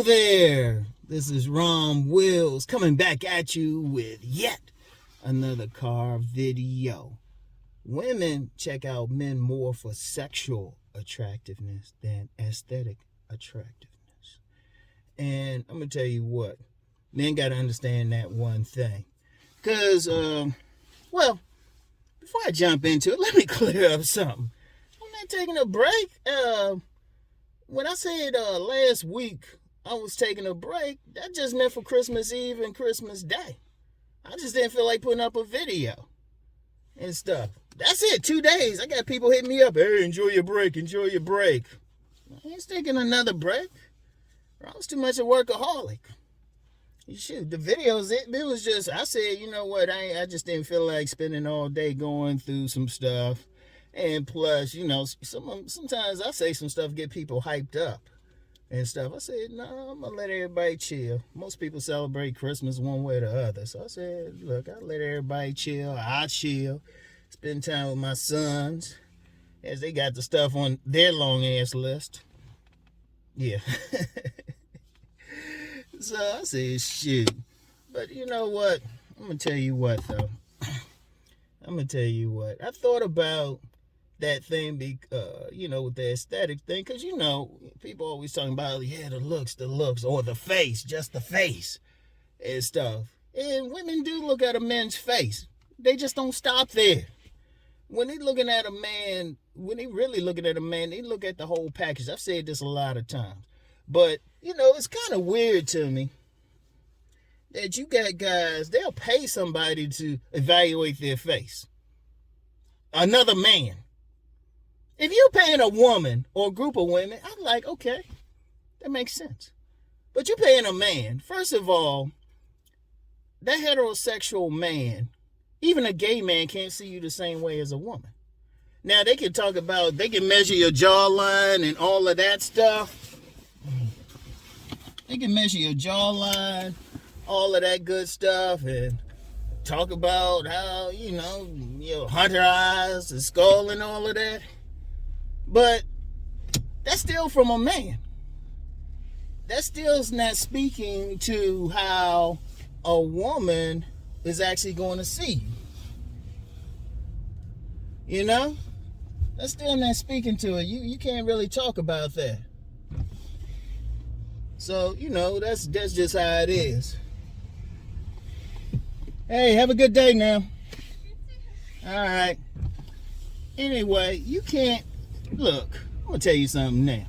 Hello there, this is Rom Wills coming back at you with yet another car video. Women check out men more for sexual attractiveness than aesthetic attractiveness. And I'm going to tell you what, men got to understand that one thing. Because, before I jump into it, let me clear up something. I'm not taking a break. When I said last week I was taking a break, that just meant for Christmas Eve and Christmas Day. I just didn't feel like putting up a video and stuff. That's it, 2 days. I got people hitting me up. Hey, enjoy your break, enjoy your break. I ain't taking another break. I was too much a workaholic. Shoot, the videos, it was just, I said, you know what, I just didn't feel like spending all day going through some stuff. And plus, you know, sometimes I say some stuff, get people hyped up and stuff. I said, no, I'm going to let everybody chill. Most people celebrate Christmas one way or the other. So I said, look, I'll let everybody chill. I'll chill. Spend time with my sons as they got the stuff on their long-ass list. Yeah. So I said, shoot. But you know what? I'm going to tell you what, though. I'm going to tell you what. I thought about that thing, with the aesthetic thing, because, you know, people always talking about, yeah, the looks, or the face, just the face and stuff. And women do look at a man's face. They just don't stop there. When they looking at a man, when they really looking at a man, they look at the whole package. I've said this a lot of times. But, you know, it's kind of weird to me that you got guys, they'll pay somebody to evaluate their face. Another man. If you're paying a woman or a group of women, I'm like, okay, that makes sense. But you're paying a man. First of all, that heterosexual man, even a gay man, can't see you the same way as a woman. Now, they can talk about, they can measure your jawline and all of that stuff. They can measure your jawline, all of that good stuff, and talk about how, you know, your hunter eyes, the skull and all of that. But that's still from a man. That still's not speaking to how a woman is actually going to see you. You know? That's still not speaking to it. You can't really talk about that. So, you know, that's just how it is. Hey, have a good day now. All right. Anyway, you can't... Look, I'm going to tell you something now.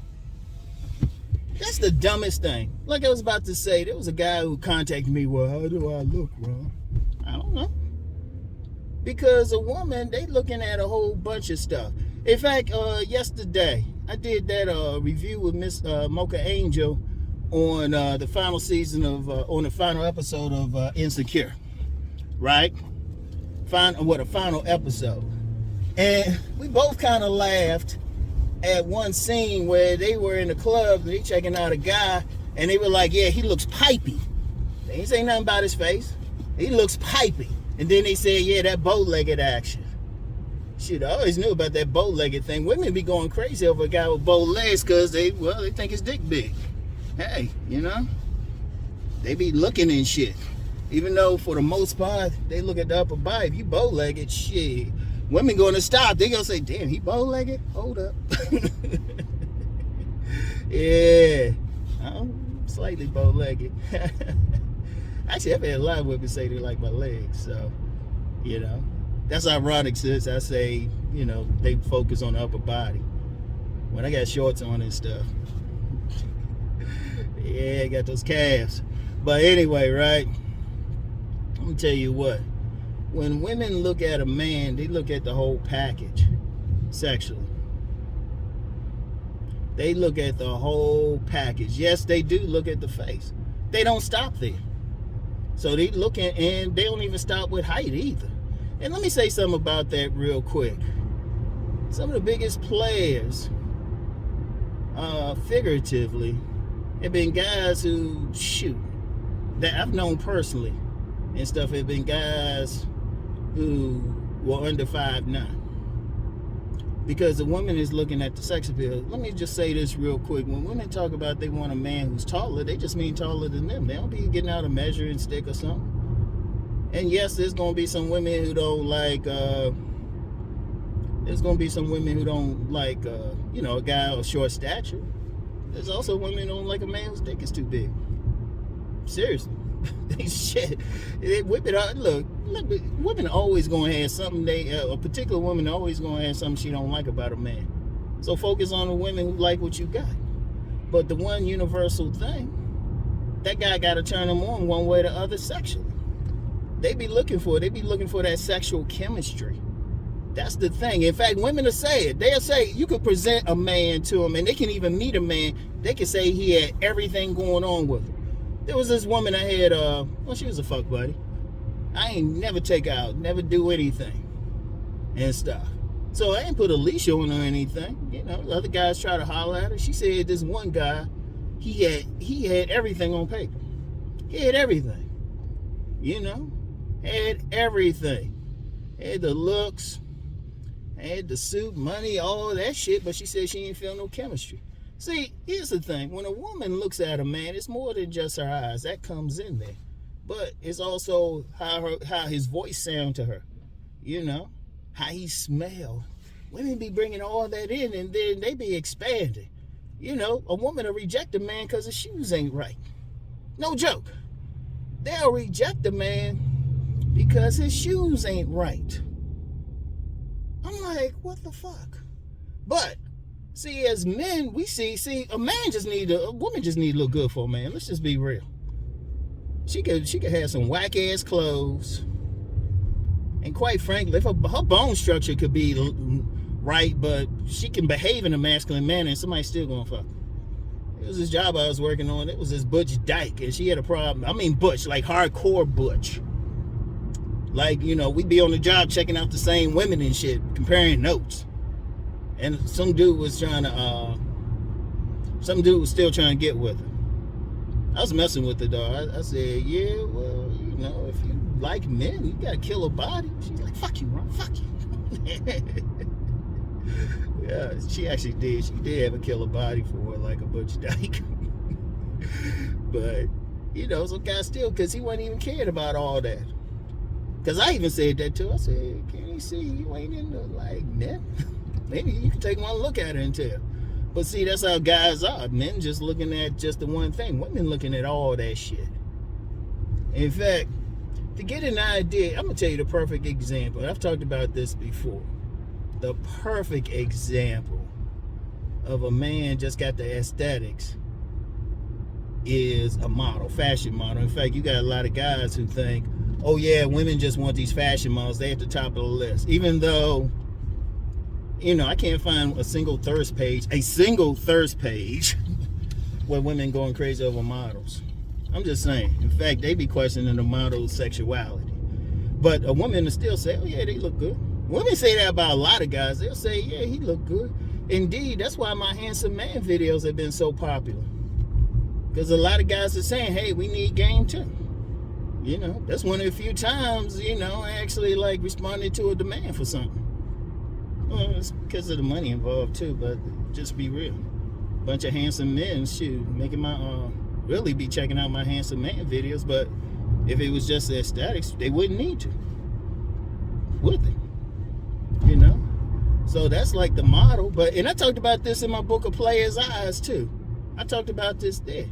That's the dumbest thing. Like I was about to say, there was a guy who contacted me. Well, how do I look, Ron? I don't know. Because a woman, they looking at a whole bunch of stuff. In fact, yesterday, I did that review with Miss Mocha Angel on the final season of, on the final episode of Insecure. Right? A final episode. And we both kind of laughed at one scene where they were in the club, they checking out a guy, and they were like, yeah, he looks pipey. They ain't say nothing about his face. He looks pipey. And then they said, yeah, that bow-legged action. Shit, I always knew about that bow-legged thing. Women be going crazy over a guy with bow legs because they think his dick big. Hey, you know, they be looking and shit. Even though for the most part, they look at the upper body. If you bow-legged, shit. Women going to stop. They going to say, damn, he bow-legged? Hold up. Yeah. I'm slightly bow-legged. Actually, I've had a lot of women say they like my legs. So, you know. That's ironic, sis. I say, you know, they focus on the upper body. When I got shorts on and stuff. Yeah, I got those calves. But anyway, right? I'm going to tell you what. When women look at a man, they look at the whole package sexually. They look at the whole package. Yes, they do look at the face. They don't stop there. So they look at, and they don't even stop with height either. And let me say something about that real quick. Some of the biggest players, figuratively, have been guys who, that I've known personally and stuff, have been guys who were under 5'9". Because the woman is looking at the sex appeal. Let me just say this real quick. When women talk about they want a man who's taller, they just mean taller than them. They don't be getting out a measuring stick or something. And yes, there's going to be some women who don't like, a guy of short stature. There's also women who don't like a man whose dick is too big. Seriously. Shit. Women always going to have something, a particular woman always going to have something she don't like about a man. So focus on the women who like what you got. But the one universal thing, that guy got to turn them on one way or the other sexually. They be looking for that sexual chemistry. That's the thing. In fact, women will say it. They'll say you could present a man to them, and they can even meet a man. They can say he had everything going on with him. There was this woman I had, she was a fuck buddy. I ain't never take her out, never do anything and stuff. So I ain't put a leash on her or anything. You know, the other guys try to holler at her. She said this one guy, he had everything on paper. He had everything. You know, had everything. Had the looks, had the suit, money, all that shit, but she said she didn't feel no chemistry. See, here's the thing. When a woman looks at a man, it's more than just her eyes. That comes in there. But it's also how his voice sound to her. You know, how he smell. Women be bringing all that in, and then they be expanding. You know, a woman will reject a man because his shoes ain't right. No joke. They'll reject a man because his shoes ain't right. I'm like, what the fuck? But see, as men, we see a woman just need to look good for a man. Let's just be real. She could have some whack ass clothes, and quite frankly, if her bone structure could be right, but she can behave in a masculine manner, and somebody's still gonna fuck her. It was this job I was working on. It was this butch dyke, and she had a problem. I mean butch, like hardcore butch. Like, you know, we'd be on the job checking out the same women and shit, comparing notes. And some dude was still trying to get with her. I was messing with her, dog. I said, yeah, well, you know, if you like men, you gotta kill a body. She's like, fuck you, Ron, fuck you. Yeah, she actually did. She did have a killer body for her, like a butch dyke. But, you know, some guy still, because he wasn't even caring about all that. Because I even said that too. I said, can you see you ain't into, like, men? Maybe you can take one look at her and tell. But see, that's how guys are. Men just looking at just the one thing. Women looking at all that shit. In fact, to get an idea, I'm going to tell you the perfect example. I've talked about this before. The perfect example of a man just got the aesthetics is a model, fashion model. In fact, you got a lot of guys who think, oh yeah, women just want these fashion models. They're at the top of the list. Even though, you know, I can't find a single thirst page where women going crazy over models. I'm just saying. In fact, they be questioning the model's sexuality. But a woman will still say, oh yeah, they look good. Women say that about a lot of guys. They'll say, yeah, he look good. Indeed, that's why my handsome man videos have been so popular. Because a lot of guys are saying, hey, we need game too. You know, that's one of the few times, you know, I actually like responded to a demand for something. Well, it's because of the money involved too, but just be real. Bunch of handsome men, shoot, making my, really be checking out my handsome man videos, but if it was just the aesthetics, they wouldn't need to. Would they? You know? So that's like the model, and I talked about this in my book of Players' Eyes too. I talked about this there.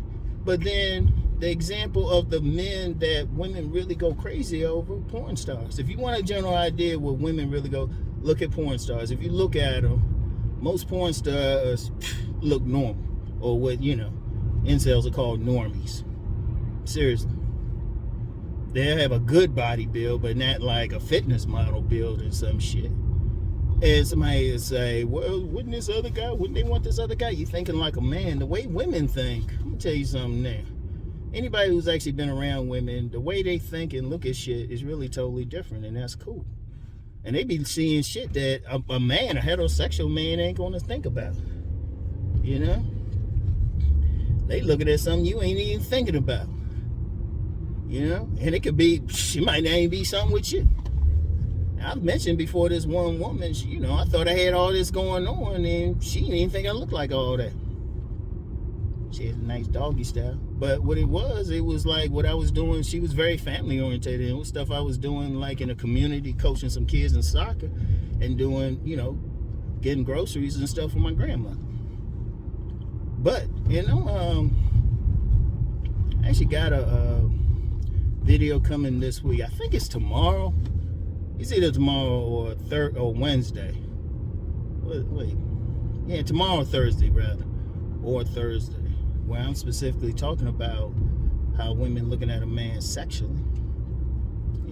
But then the example of the men that women really go crazy over, porn stars. If you want a general idea what women really go, look at porn stars. If you look at them, most porn stars look normal, or what, you know, incels are called normies. Seriously. They'll have a good body build, but not like a fitness model build or some shit. And somebody will say, well, wouldn't they want this other guy? You're thinking like a man. The way women think, I'm going to tell you something now. Anybody who's actually been around women, the way they think and look at shit is really totally different, and that's cool. And they be seeing shit that a man, a heterosexual man, ain't going to think about. You know? They looking at something you ain't even thinking about. You know? And it could be, she might not even be something with you. I've mentioned before this one woman, I thought I had all this going on, and she didn't even think I looked like all that. She had a nice doggy style. But what it was like what I was doing, she was very family oriented. And it was stuff I was doing like in a community, coaching some kids in soccer and doing, getting groceries and stuff for my grandmother. But, I actually got a video coming this week. I think it's tomorrow. It's either tomorrow or Wednesday. Wait. Yeah, tomorrow or Thursday, rather. Or Thursday. Where I'm specifically talking about how women looking at a man sexually.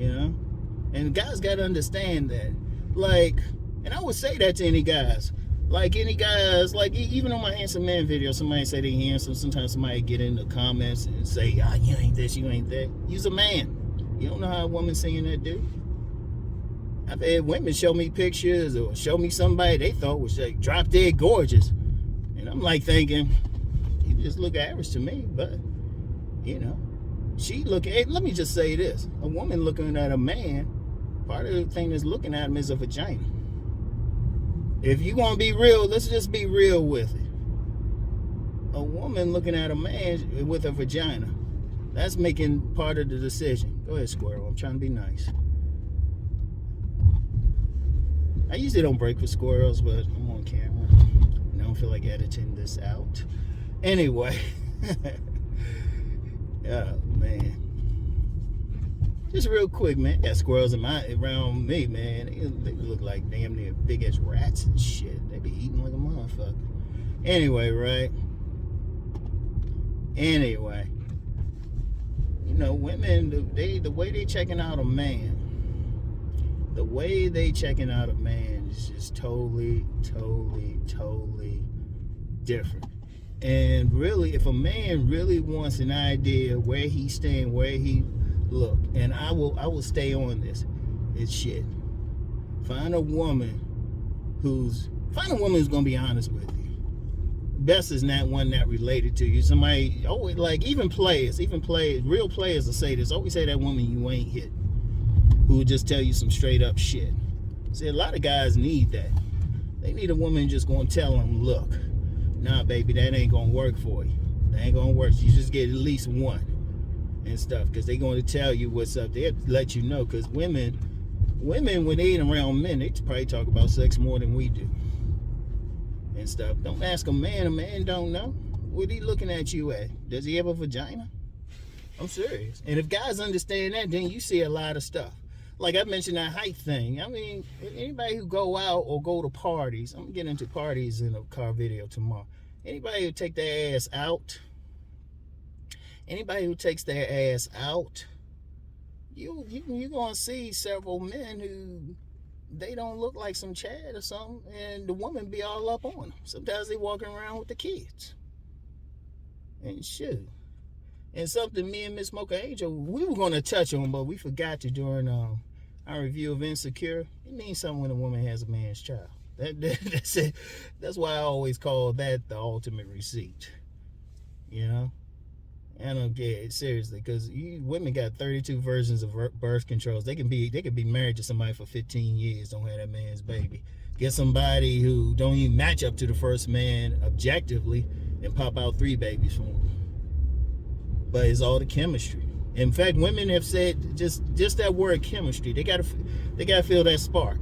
And guys got to understand that. Like, and I would say that to any guys. Like, even on my handsome man video, somebody say they handsome. Sometimes somebody get in the comments and say, you ain't this, you ain't that. You's a man. You don't know how a woman's saying that, dude. I've had women show me pictures or show me somebody they thought was like drop dead gorgeous. And I'm like thinking, you just look average to me, but, let me just say this. A woman looking at a man, part of the thing that's looking at him is a vagina. If you want to be real, let's just be real with it. A woman looking at a man with a vagina, that's making part of the decision. Go ahead, Squirrel. I'm trying to be nice. I usually don't break for squirrels, but I'm on camera. And I don't feel like editing this out. Anyway. Oh, man. Just real quick, man. Got squirrels around me, man. They look like damn near big as rats and shit. They be eating like a motherfucker. Anyway, right? Anyway. Women, the way they checking out a man, the way they checking out a man is just totally, totally, totally different. And really, if a man really wants an idea where he's staying, where he look, and I will stay on this, it's shit. Find a woman who's gonna be honest with you. Best is not one that related to you. Somebody always, like, even players, real players will say this. Always say that woman you ain't hit, who will just tell you some straight up shit. See, a lot of guys need that. They need a woman just gonna tell them, look, nah, baby, that ain't gonna work for you. That ain't gonna work. You just get at least one and stuff, because they're going to tell you what's up. They'll let you know, because women, when they ain't around men, they probably talk about sex more than we do and stuff. Don't ask a man don't know. What he looking at you at? Does he have a vagina? I'm serious. And if guys understand that, then you see a lot of stuff. Like I mentioned that height thing. I mean, anybody who go out or go to parties, I'm going to get into parties in a car video tomorrow. Anybody who take their ass out, you're going to see several men who, they don't look like some Chad or something, and the woman be all up on them. Sometimes they walking around with the kids. And shit. And something me and Miss Mocha Angel, we were going to touch on, but we forgot to during our review of Insecure. It means something when a woman has a man's child. That's it. That's why I always call that the ultimate receipt. I don't get it, seriously, because women got 32 versions of birth controls. They can be married to somebody for 15 years, don't have that man's baby. Get somebody who don't even match up to the first man objectively and pop out 3 babies for him. But it's all the chemistry. In fact, women have said just that word chemistry. They gotta feel that spark.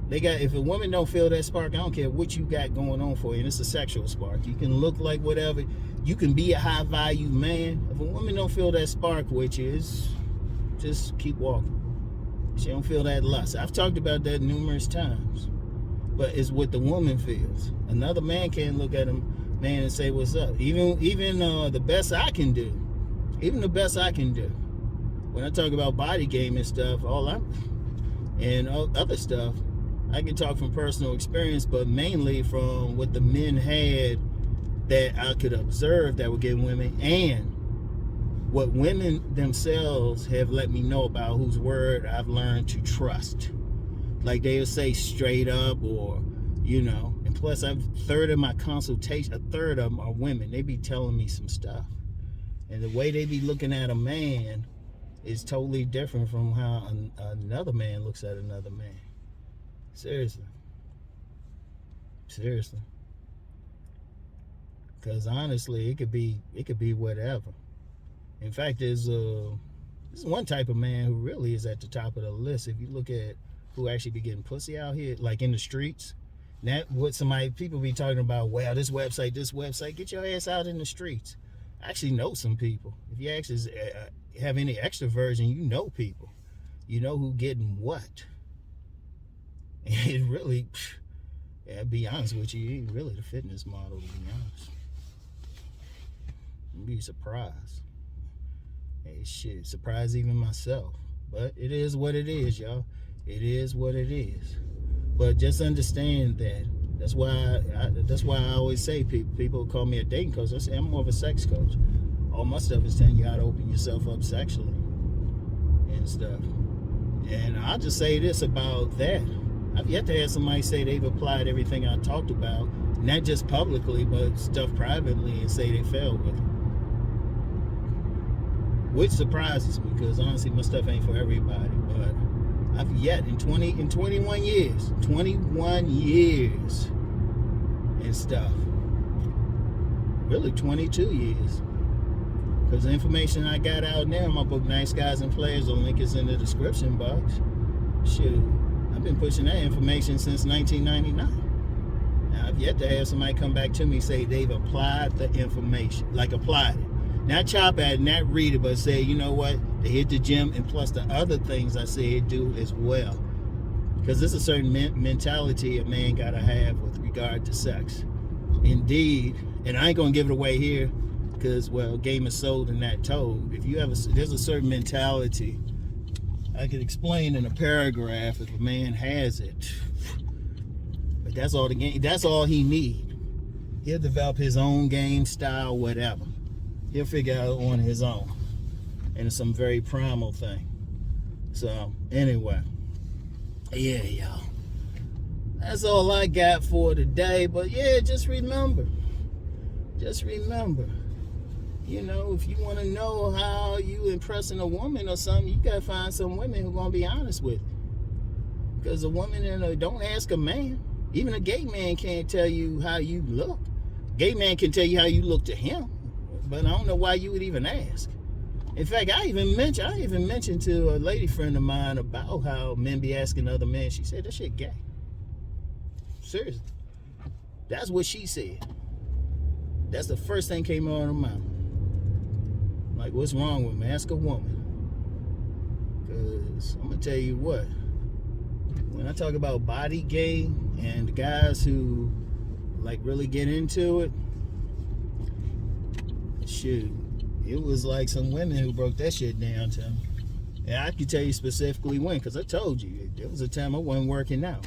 If a woman don't feel that spark, I don't care what you got going on for you, and it's a sexual spark. You can look like whatever. You can be a high value man. If a woman don't feel that spark with you, just keep walking. She don't feel that lust. I've talked about that numerous times. But it's what the woman feels. Another man can't look at a man and say, what's up? Even the best I can do. Even the best I can do. When I talk about body game and stuff, and other stuff, I can talk from personal experience, but mainly from what the men had that I could observe that would get women, and what women themselves have let me know about, whose word I've learned to trust. Like they'll say straight up, or, and plus a third of them are women. They be telling me some stuff. And the way they be looking at a man is totally different from how another man looks at another man. Seriously. Because honestly, it could be whatever. In fact, there's one type of man who really is at the top of the list. If you look at who actually be getting pussy out here, like in the streets, that what people be talking about. Well, this website. Get your ass out in the streets. I actually know some people. If you actually have any extroversion, you know people. You know who getting what. It really, yeah, be honest with you, it ain't really the fitness model, to be honest. You'd be surprised. Hey, shit, surprised even myself. But it is what it is, y'all. It is what it is. But just understand that. That's why I always say people call me a dating coach. I say I'm more of a sex coach. All my stuff is telling you how to open yourself up sexually and stuff. And I'll just say this about that. I've yet to have somebody say they've applied everything I talked about, not just publicly, but stuff privately, and say they failed with it. Which surprises me, because honestly, my stuff ain't for everybody. But I've yet in 21 years and stuff. Really 22 years. Because the information I got out now, my book Nice Guys and Players, the link is in the description box. Shoot, I've been pushing that information since 1999. Now, I've yet to have somebody come back to me and say they've applied the information, like applied it. Not chop at it, not read it, but say, you know what, they hit the gym, and plus the other things I said do as well. Because there's a certain mentality a man got to have with regard to sex. Indeed, and I ain't going to give it away here, because, well, game is sold and not told. If you have there's a certain mentality I could explain in a paragraph if a man has it. But that's all that's all he need. He'll develop his own game style, whatever. He'll figure out on his own. And it's some very primal thing. So, anyway. Yeah, y'all. That's all I got for today. But yeah, just remember. You know, if you want to know how you impressing a woman or something, you got to find some women who are going to be honest with you. Because a woman, don't ask a man. Even a gay man can't tell you how you look. Gay man can tell you how you look to him. But I don't know why you would even ask. In fact, I even mentioned to a lady friend of mine about how men be asking other men. She said, that shit gay. Seriously. That's what she said. That's the first thing came out of her mouth. Like, what's wrong with me? Ask a woman. Because I'm going to tell you what. When I talk about body game and the guys who, like, really get into it, shoot, it was like some women who broke that shit down to me. And I can tell you specifically when, because I told you, there was a time I wasn't working out.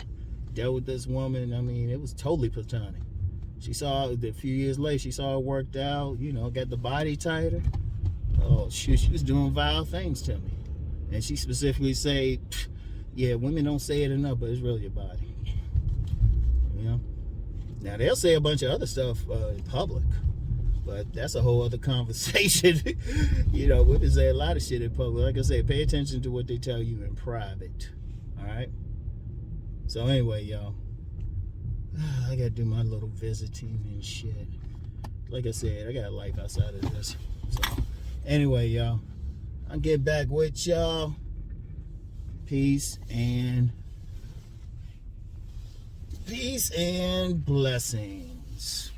Dealt with this woman, I mean, it was totally platonic. She saw, a few years later, she saw it worked out, got the body tighter. Oh, shoot, she was doing vile things to me. And she specifically said, yeah, women don't say it enough, but it's really your body. Now, they'll say a bunch of other stuff in public, but that's a whole other conversation. Women say a lot of shit in public. Like I said, pay attention to what they tell you in private. All right? So anyway, y'all, I got to do my little visiting and shit. Like I said, I got a life outside of this. So anyway, y'all, I'll get back with y'all. Peace and blessings.